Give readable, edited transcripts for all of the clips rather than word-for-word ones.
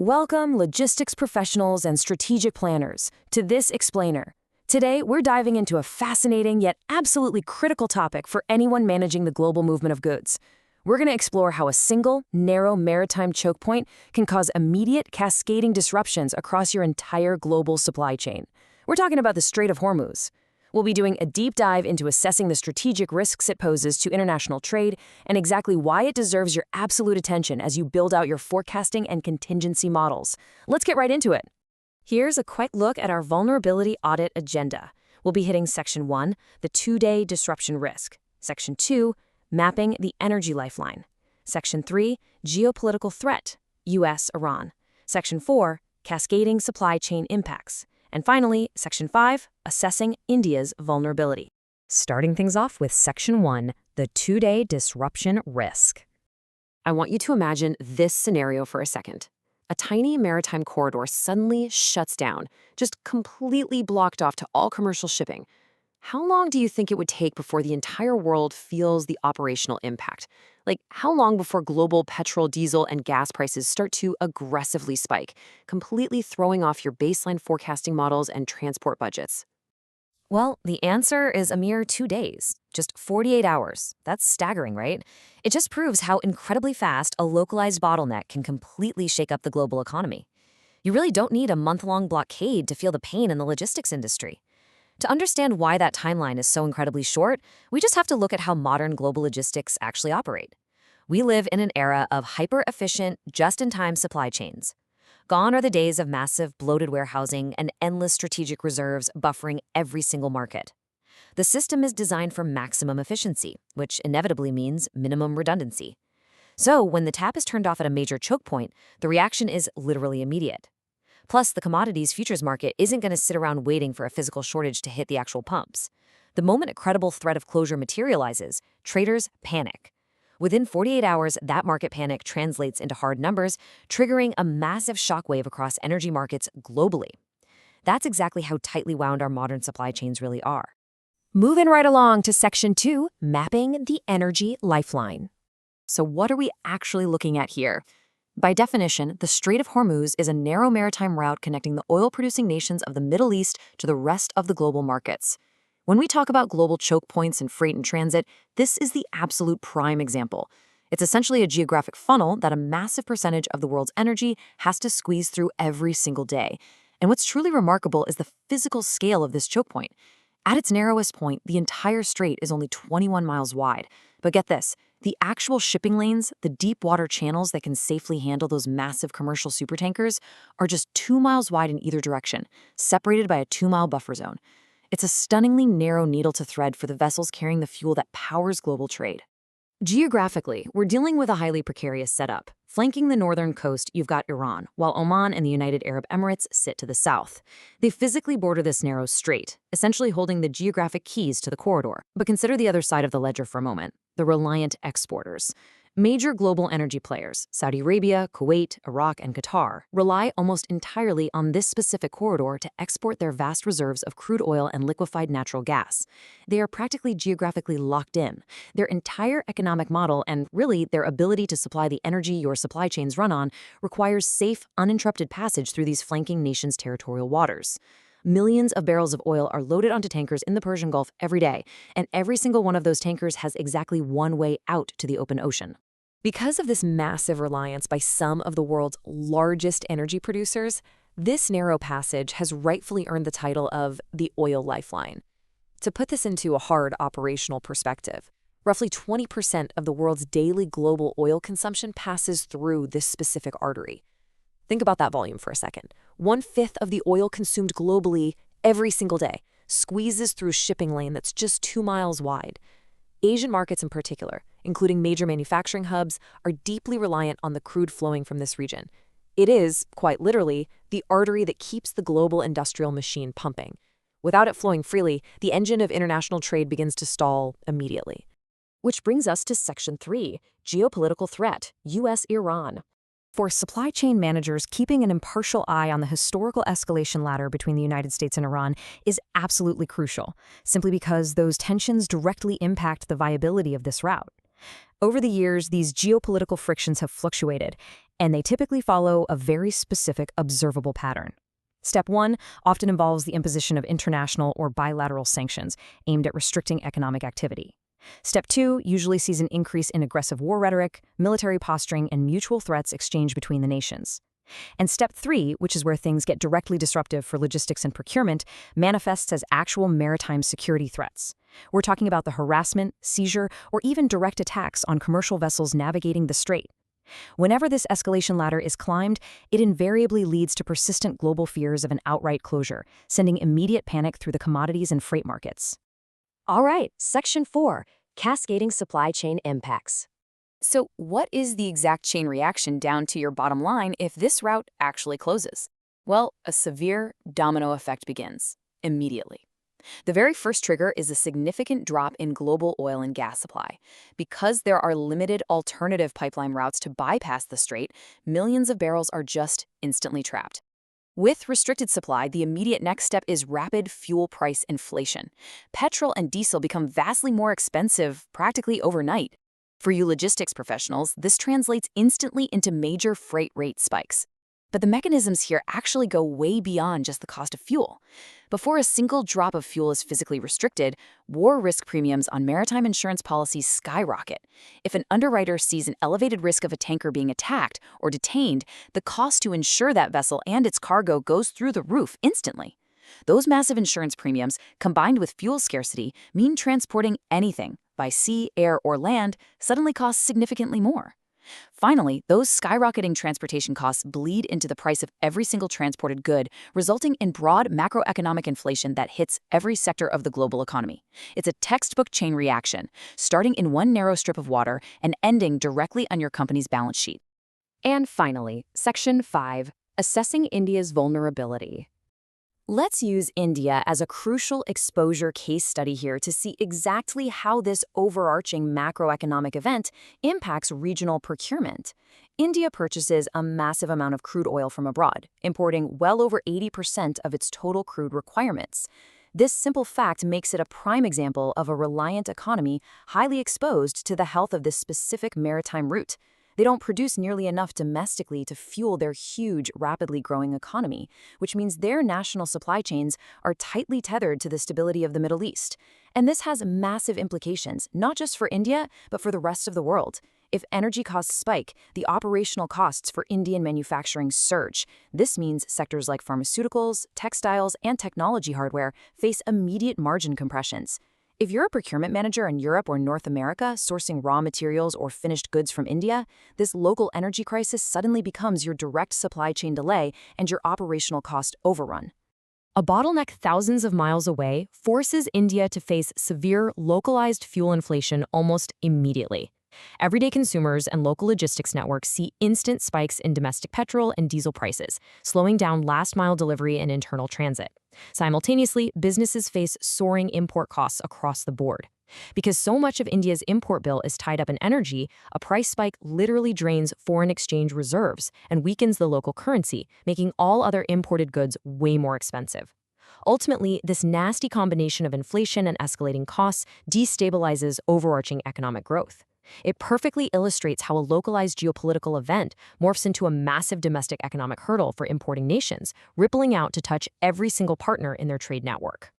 Welcome, logistics professionals and strategic planners, to this explainer. Today, we're diving into a fascinating yet absolutely critical topic for anyone managing the global movement of goods. We're going to explore how a single, narrow maritime choke point can cause immediate, cascading disruptions across your entire global supply chain. We're talking about the Strait of Hormuz. We'll be doing a deep dive into assessing the strategic risks it poses to international trade and exactly why it deserves your absolute attention as you build out your forecasting and contingency models. Let's get right into it. Here's a quick look at our vulnerability audit agenda. We'll be hitting Section 1, the two-day disruption risk. Section 2, mapping the energy lifeline. Section 3, geopolitical threat, U.S.-Iran. Section 4, cascading supply chain impacts. And finally, Section 5, assessing India's vulnerability. Starting things off with Section 1, the two-day disruption risk. I want you to imagine this scenario for a second. A tiny maritime corridor suddenly shuts down, just completely blocked off to all commercial shipping. How long do you think it would take before the entire world feels the operational impact? Like, how long before global petrol, diesel, and gas prices start to aggressively spike, completely throwing off your baseline forecasting models and transport budgets? Well, the answer is a mere 2 days, just 48 hours. That's staggering, right? It just proves how incredibly fast a localized bottleneck can completely shake up the global economy. You really don't need a month-long blockade to feel the pain in the logistics industry. To understand why that timeline is so incredibly short, we just have to look at how modern global logistics actually operate. We live in an era of hyper-efficient, just-in-time supply chains. Gone are the days of massive, bloated warehousing and endless strategic reserves buffering every single market. The system is designed for maximum efficiency, which inevitably means minimum redundancy. So when the tap is turned off at a major choke point, the reaction is literally immediate. Plus, the commodities futures market isn't going to sit around waiting for a physical shortage to hit the actual pumps. The moment a credible threat of closure materializes, traders panic. Within 48 hours, that market panic translates into hard numbers, triggering a massive shockwave across energy markets globally. That's exactly how tightly wound our modern supply chains really are. Moving right along to Section 2, mapping the energy lifeline. So what are we actually looking at here? By definition, the Strait of Hormuz is a narrow maritime route connecting the oil-producing nations of the Middle East to the rest of the global markets. When we talk about global choke points in freight and transit, this is the absolute prime example. It's essentially a geographic funnel that a massive percentage of the world's energy has to squeeze through every single day. And what's truly remarkable is the physical scale of this choke point. At its narrowest point, the entire strait is only 21 miles wide. But get this, the actual shipping lanes, the deep water channels that can safely handle those massive commercial supertankers, are just 2 miles wide in either direction, separated by a 2-mile buffer zone. It's a stunningly narrow needle to thread for the vessels carrying the fuel that powers global trade. Geographically, we're dealing with a highly precarious setup. Flanking the northern coast, you've got Iran, while Oman and the United Arab Emirates sit to the south. They physically border this narrow strait, essentially holding the geographic keys to the corridor. But consider the other side of the ledger for a moment, the reliant exporters. Major global energy players, Saudi Arabia, Kuwait, Iraq, and Qatar, rely almost entirely on this specific corridor to export their vast reserves of crude oil and liquefied natural gas. They are practically geographically locked in. Their entire economic model and, really, their ability to supply the energy your supply chains run on requires safe, uninterrupted passage through these flanking nations' territorial waters. Millions of barrels of oil are loaded onto tankers in the Persian Gulf every day, and every single one of those tankers has exactly one way out to the open ocean. Because of this massive reliance by some of the world's largest energy producers, this narrow passage has rightfully earned the title of the oil lifeline. To put this into a hard operational perspective, roughly 20% of the world's daily global oil consumption passes through this specific artery. Think about that volume for a second. 1/5 of the oil consumed globally every single day squeezes through shipping lane that's just 2 miles wide. Asian markets in particular, including major manufacturing hubs, are deeply reliant on the crude flowing from this region. It is, quite literally, the artery that keeps the global industrial machine pumping. Without it flowing freely, the engine of international trade begins to stall immediately. Which brings us to Section 3, geopolitical threat, U.S.-Iran. For supply chain managers, keeping an impartial eye on the historical escalation ladder between the United States and Iran is absolutely crucial, simply because those tensions directly impact the viability of this route. Over the years, these geopolitical frictions have fluctuated, and they typically follow a very specific, observable pattern. Step 1 often involves the imposition of international or bilateral sanctions aimed at restricting economic activity. Step 2 usually sees an increase in aggressive war rhetoric, military posturing, and mutual threats exchanged between the nations. And Step 3, which is where things get directly disruptive for logistics and procurement, manifests as actual maritime security threats. We're talking about the harassment, seizure, or even direct attacks on commercial vessels navigating the Strait. Whenever this escalation ladder is climbed, it invariably leads to persistent global fears of an outright closure, sending immediate panic through the commodities and freight markets. All right, Section 4, Cascading Supply Chain Impacts. So what is the exact chain reaction down to your bottom line if this route actually closes? Well, a severe domino effect begins immediately. The very first trigger is a significant drop in global oil and gas supply. Because there are limited alternative pipeline routes to bypass the Strait, millions of barrels are just instantly trapped. With restricted supply, the immediate next step is rapid fuel price inflation. Petrol and diesel become vastly more expensive practically overnight. For you logistics professionals, this translates instantly into major freight rate spikes. But the mechanisms here actually go way beyond just the cost of fuel. Before a single drop of fuel is physically restricted, war risk premiums on maritime insurance policies skyrocket. If an underwriter sees an elevated risk of a tanker being attacked or detained, the cost to insure that vessel and its cargo goes through the roof instantly. Those massive insurance premiums, combined with fuel scarcity, mean transporting anything, by sea, air, or land, suddenly costs significantly more. Finally, those skyrocketing transportation costs bleed into the price of every single transported good, resulting in broad macroeconomic inflation that hits every sector of the global economy. It's a textbook chain reaction, starting in one narrow strip of water and ending directly on your company's balance sheet. And finally, Section 5, Assessing India's Vulnerability. Let's use India as a crucial exposure case study here to see exactly how this overarching macroeconomic event impacts regional procurement. India purchases a massive amount of crude oil from abroad, importing well over 80% of its total crude requirements. This simple fact makes it a prime example of a reliant economy highly exposed to the health of this specific maritime route. They don't produce nearly enough domestically to fuel their huge, rapidly growing economy, which means their national supply chains are tightly tethered to the stability of the Middle East. And this has massive implications, not just for India, but for the rest of the world. If energy costs spike, the operational costs for Indian manufacturing surge. This means sectors like pharmaceuticals, textiles, and technology hardware face immediate margin compressions. If you're a procurement manager in Europe or North America sourcing raw materials or finished goods from India, this local energy crisis suddenly becomes your direct supply chain delay and your operational cost overrun. A bottleneck thousands of miles away forces India to face severe localized fuel inflation almost immediately. Everyday consumers and local logistics networks see instant spikes in domestic petrol and diesel prices, slowing down last-mile delivery and internal transit. Simultaneously, businesses face soaring import costs across the board. Because so much of India's import bill is tied up in energy, a price spike literally drains foreign exchange reserves and weakens the local currency, making all other imported goods way more expensive. Ultimately, this nasty combination of inflation and escalating costs destabilizes overarching economic growth. It perfectly illustrates how a localized geopolitical event morphs into a massive domestic economic hurdle for importing nations, rippling out to touch every single partner in their trade network.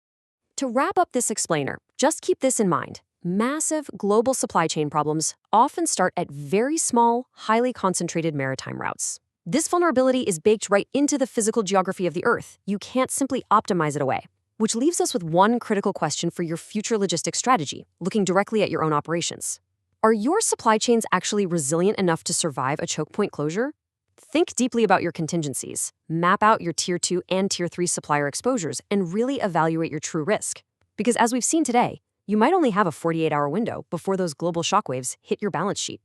To wrap up this explainer, just keep this in mind. Massive global supply chain problems often start at very small, highly concentrated maritime routes. This vulnerability is baked right into the physical geography of the Earth. You can't simply optimize it away. Which leaves us with one critical question for your future logistics strategy, looking directly at your own operations. Are your supply chains actually resilient enough to survive a choke point closure? Think deeply about your contingencies, map out your Tier 2 and Tier 3 supplier exposures, and really evaluate your true risk. Because as we've seen today, you might only have a 48-hour window before those global shockwaves hit your balance sheet.